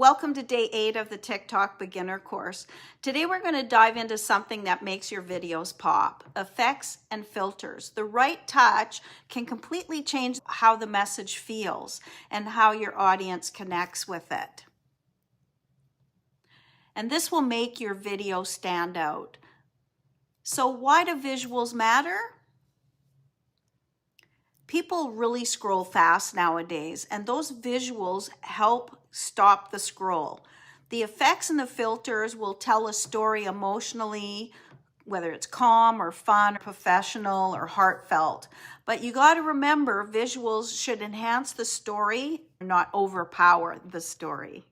Welcome to day 8 of the TikTok beginner course. Today we're going to dive into something that makes your videos pop: effects and filters. The right touch can completely change how the message feels and how your audience connects with it. And this will make your video stand out. So why do visuals matter? People really scroll fast nowadays, and those visuals help stop the scroll. The effects and the filters will tell a story emotionally, whether it's calm or fun, or professional or heartfelt. But you got to remember, visuals should enhance the story, not overpower the story.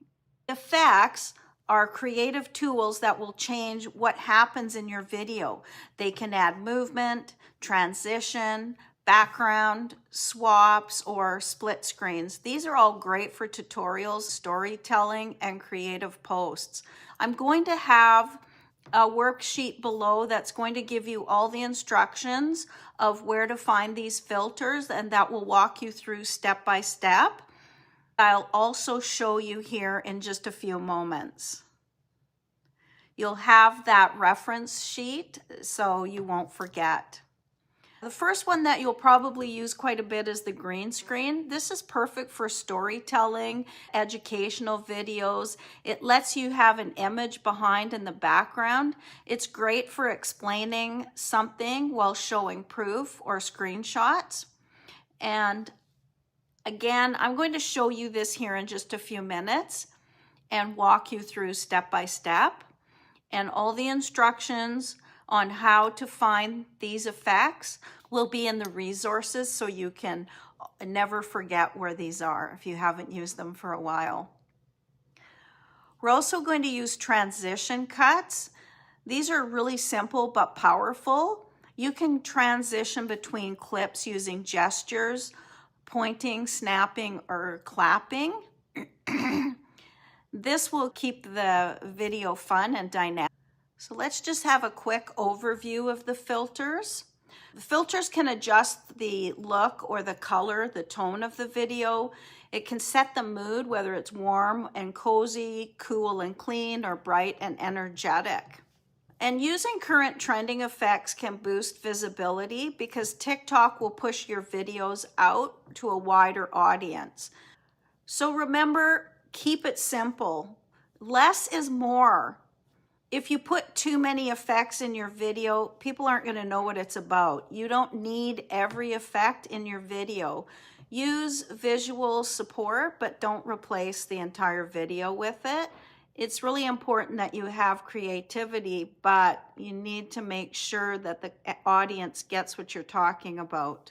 Effects are creative tools that will change what happens in your video. They can add movement, transition, background, swaps, or split screens. These are all great for tutorials, storytelling, and creative posts. I'm going to have a worksheet below that's going to give you all the instructions of where to find these filters, and that will walk you through step by step. I'll also show you here in just a few moments. You'll have that reference sheet so you won't forget. The first one that you'll probably use quite a bit is the green screen. This is perfect for storytelling, educational videos. It lets you have an image behind in the background. It's great for explaining something while showing proof or screenshots. And again, I'm going to show you this here in just a few minutes and walk you through step by step. And all the instructions on how to find these effects will be in the resources, so you can never forget where these are if you haven't used them for a while. We're also going to use transition cuts. These are really simple but powerful. You can transition between clips using gestures, pointing, snapping, or clapping. This will keep the video fun and dynamic. So let's just have a quick overview of the filters. The filters can adjust the look or the color, the tone of the video. It can set the mood, whether it's warm and cozy, cool and clean, or bright and energetic. And using current trending effects can boost visibility because TikTok will push your videos out to a wider audience. So remember, keep it simple. Less is more. If you put too many effects in your video, people aren't going to know what it's about. You don't need every effect in your video. Use visual support, but don't replace the entire video with it. It's really important that you have creativity, but you need to make sure that the audience gets what you're talking about.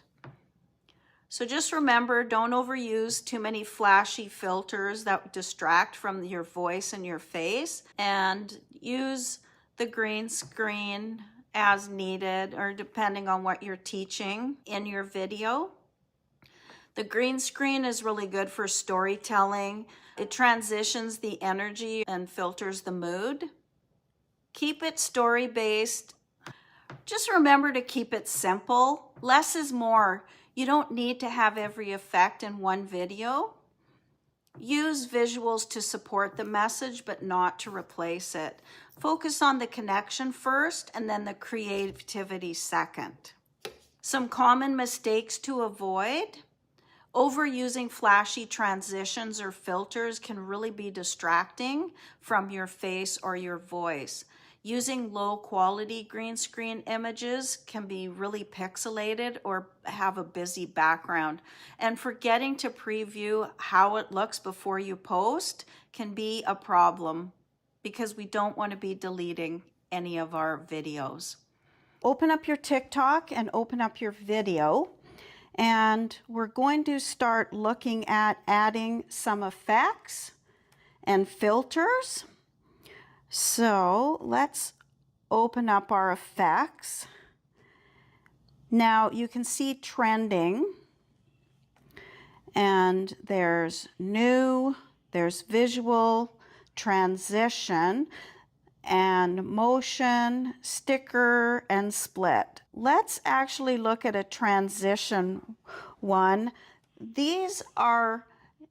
So just remember, don't overuse too many flashy filters that distract from your voice and your face, and use the green screen as needed or depending on what you're teaching in your video. The green screen is really good for storytelling. It transitions the energy and filters the mood. Keep it story-based. Just remember to keep it simple. Less is more. You don't need to have every effect in one video. Use visuals to support the message, but not to replace it. Focus on the connection first and then the creativity second. Some common mistakes to avoid: overusing flashy transitions or filters can really be distracting from your face or your voice. Using low quality green screen images can be really pixelated or have a busy background. And forgetting to preview how it looks before you post can be a problem because we don't want to be deleting any of our videos. Open up your TikTok and open up your video. And we're going to start looking at adding some effects and filters. So let's open up our effects. Now you can see trending, and there's new, there's visual, transition, and motion, sticker, and split. Let's actually look at a transition one. These are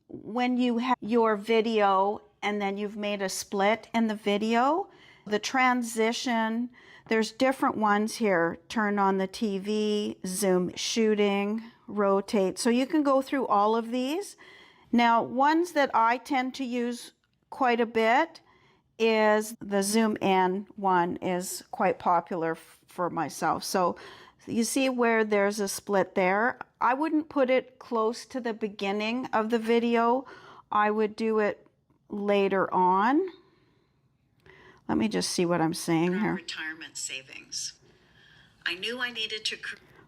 when you have your video and then you've made a split in the video. The transition, there's different ones here. Turn on the TV, zoom, shooting, rotate. So you can go through all of these. Now, ones that I tend to use quite a bit is the zoom in one is quite popular for myself. So you see where there's a split there. I wouldn't put it close to the beginning of the video. I would do it later on. Let me just see what I'm saying here. Retirement savings. I knew I needed to.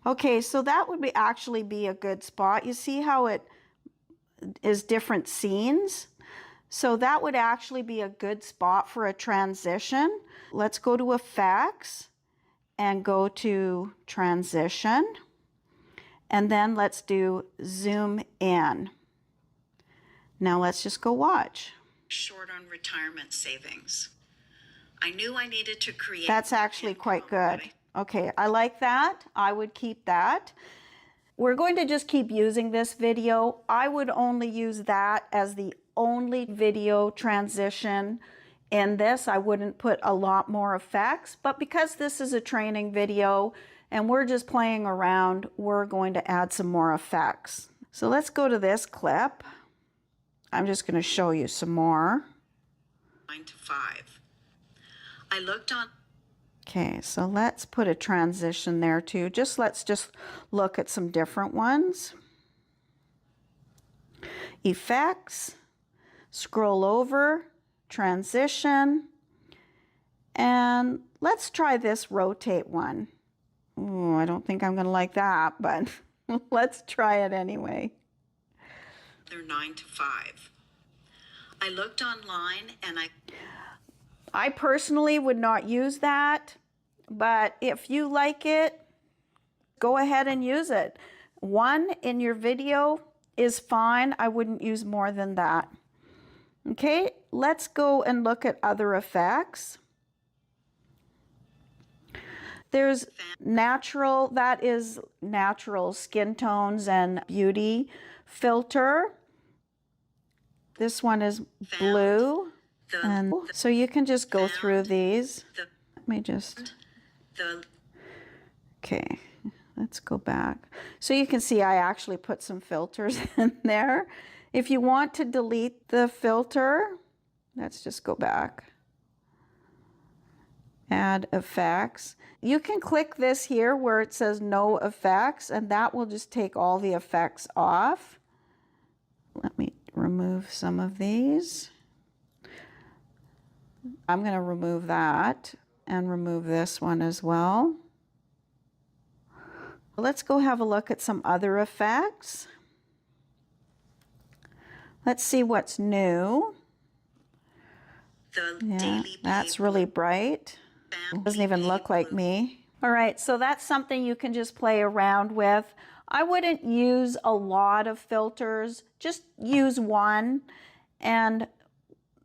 Okay, so that would actually be a good spot. You see how it is different scenes? So that would actually be a good spot for a transition. Let's go to Effects and go to Transition. And then let's do Zoom In. Now let's just go watch. Short on retirement savings. I knew I needed to create. That's actually quite good. Okay, I like that. I would keep that. We're going to just keep using this video. I would only use that as the only video transition in this. I wouldn't put a lot more effects, but because this is a training video and we're just playing around, we're going to add some more effects. So let's go to this clip. I'm just going to show you some more. 9 to 5. I looked on. Okay, so let's put a transition there too. Let's just look at some different ones. Effects, scroll over, transition, and let's try this rotate one. Ooh, I don't think I'm going to like that, but let's try it anyway. They're 9 to 5. I looked online and I personally would not use that, but if you like it, go ahead and use it. One in your video is fine. I wouldn't use more than that. Okay, let's go and look at other effects. There's natural, that is natural skin tones and beauty filter. This one is blue. And so you can just go through these. Let me just. Okay, let's go back. So you can see I actually put some filters in there. If you want to delete the filter, let's just go back. Add effects. You can click this here where it says no effects, and that will just take all the effects off. Let me remove some of these. I'm going to remove that and remove this one as well. Let's go have a look at some other effects. Let's see what's new. Yeah, that's really bright. It doesn't even look like me. All right, so that's something you can just play around with. I wouldn't use a lot of filters, just use one. And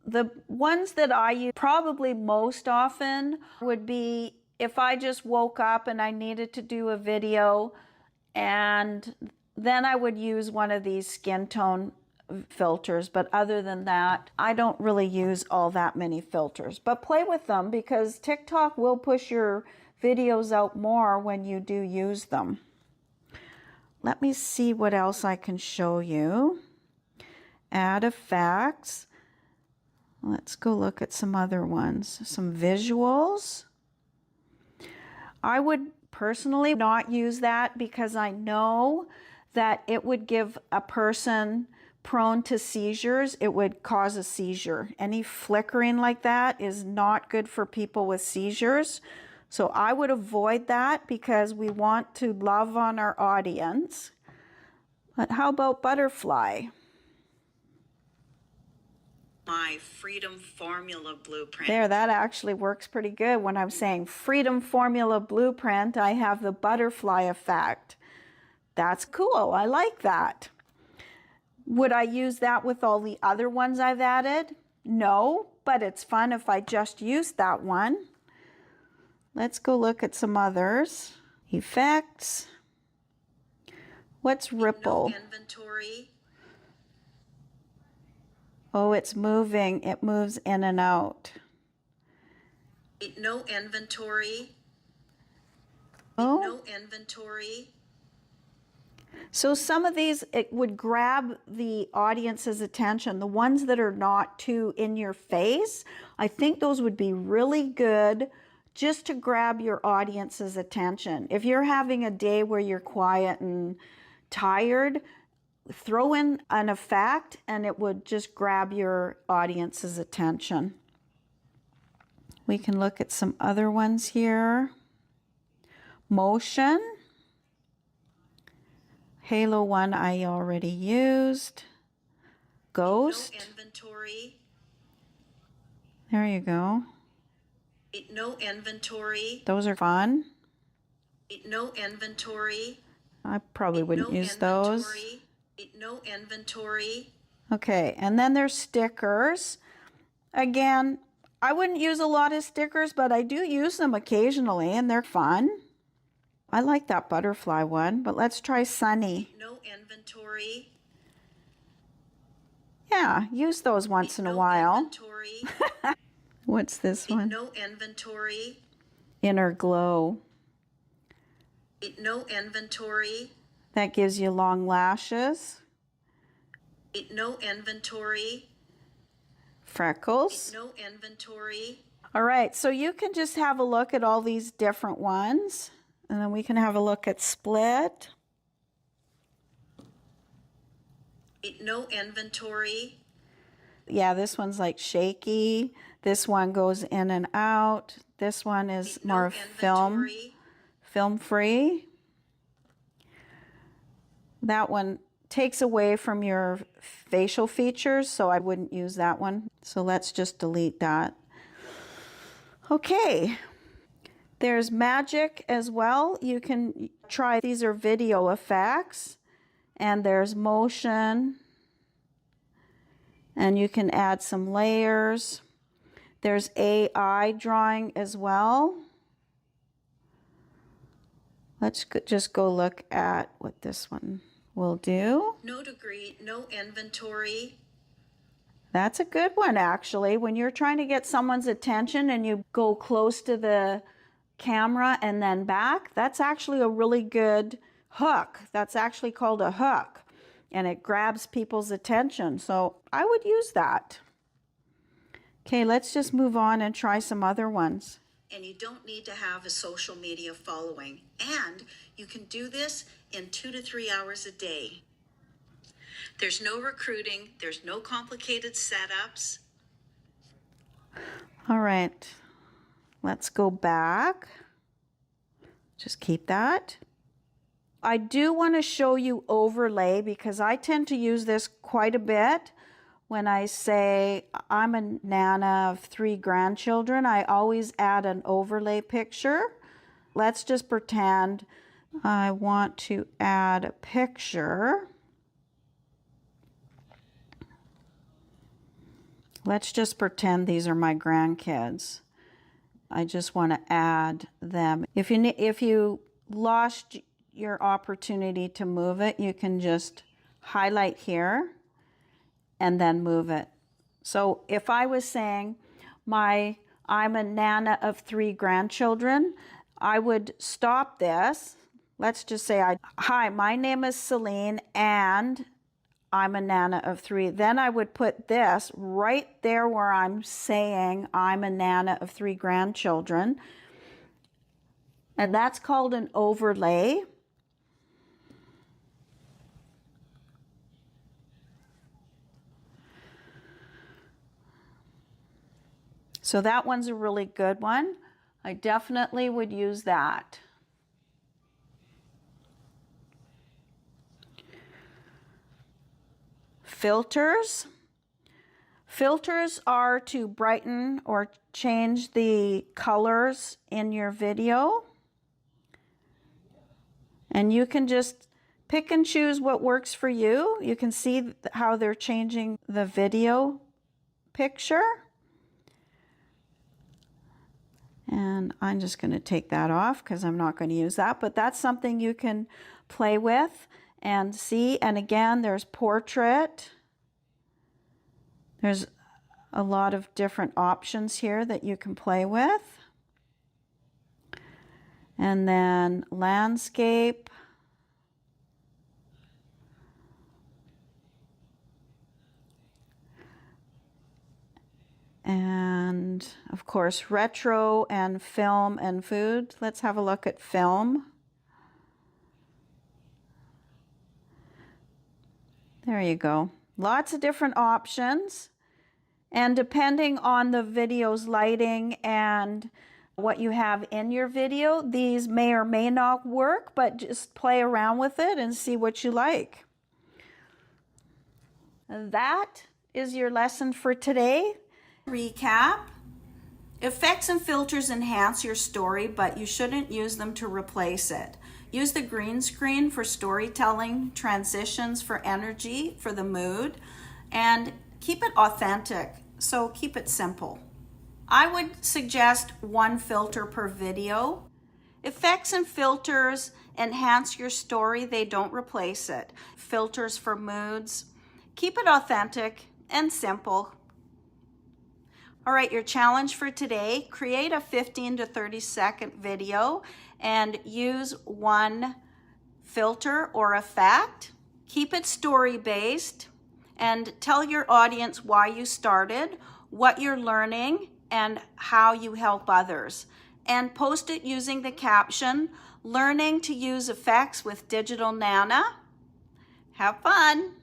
the ones that I use probably most often would be if I just woke up and I needed to do a video, and then I would use one of these skin tone filters. But other than that, I don't really use all that many filters. But play with them because TikTok will push your videos out more when you do use them. Let me see what else I can show you. Add effects. Let's go look at some other ones. Some visuals. I would personally not use that because I know that it would give a person prone to seizures. It would cause a seizure. Any flickering like that is not good for people with seizures. So I would avoid that because we want to love on our audience. But how about butterfly? My Freedom Formula Blueprint. There, that actually works pretty good. When I'm saying Freedom Formula Blueprint, I have the butterfly effect. That's cool. I like that. Would I use that with all the other ones I've added? No, but it's fun if I just used that one. Let's go look at some others. Effects. What's ripple? No inventory. Oh, it's moving. It moves in and out. No inventory. Oh. No inventory. So some of these, it would grab the audience's attention. The ones that are not too in your face, I think those would be really good just to grab your audience's attention. If you're having a day where you're quiet and tired, throw in an effect and it would just grab your audience's attention. We can look at some other ones here. Motion. Halo 1 I already used. Ghost. No inventory. There you go. No inventory. Those are fun. No inventory. I probably wouldn't use those. No inventory. Okay, and then there's stickers. Again, I wouldn't use a lot of stickers, but I do use them occasionally and they're fun. I like that butterfly one, but let's try Sunny. No inventory. Yeah, use those once in a while. Inventory. What's this one? No inventory. Inner Glow. No inventory. That gives you long lashes. No inventory. Freckles. No inventory. All right, so you can just have a look at all these different ones, and then we can have a look at Split. No inventory. Yeah, this one's like shaky. This one goes in and out. This one is more film free. That one takes away from your facial features, so I wouldn't use that one. So let's just delete that. Okay, there's magic as well. You can try, these are video effects, and there's motion, and you can add some layers. There's AI drawing as well. Let's just go look at what this one will do. No degree, no inventory. That's a good one, actually. When you're trying to get someone's attention and you go close to the camera and then back, that's actually a really good hook. That's actually called a hook, and it grabs people's attention. So I would use that. Okay, let's just move on and try some other ones. And you don't need to have a social media following. And you can do this in 2 to 3 hours a day. There's no recruiting. There's no complicated setups. All right, let's go back. Just keep that. I do want to show you overlay because I tend to use this quite a bit. When I say I'm a nana of 3 grandchildren, I always add an overlay picture. Let's just pretend I want to add a picture. Let's just pretend these are my grandkids. I just want to add them. If you lost your opportunity to move it, you can just highlight here and then move it. So if I was saying I'm a nana of 3 grandchildren, I would stop this. Let's just say hi, my name is Celine and I'm a nana of 3. Then I would put this right there where I'm saying I'm a nana of 3 grandchildren. And that's called an overlay. So that one's a really good one. I definitely would use that. Filters. Filters are to brighten or change the colors in your video. And you can just pick and choose what works for you. You can see how they're changing the video picture. And I'm just going to take that off because I'm not going to use that. But that's something you can play with and see. And again, there's portrait. There's a lot of different options here that you can play with. And then landscape. And of course, retro and film and food. Let's have a look at film. There you go. Lots of different options. And depending on the video's lighting and what you have in your video, these may or may not work, but just play around with it and see what you like. That is your lesson for today. Recap. Effects and filters enhance your story, but you shouldn't use them to replace it. Use the green screen for storytelling, transitions for energy, for the mood, and keep it authentic, so keep it simple. I would suggest one filter per video. Effects and filters enhance your story, they don't replace it. Filters for moods. Keep it authentic and simple. All right, your challenge for today, create a 15 to 30-second video and use one filter or effect. Keep it story-based and tell your audience why you started, what you're learning, and how you help others. And post it using the caption, "Learning to use effects with Digital Nana." Have fun.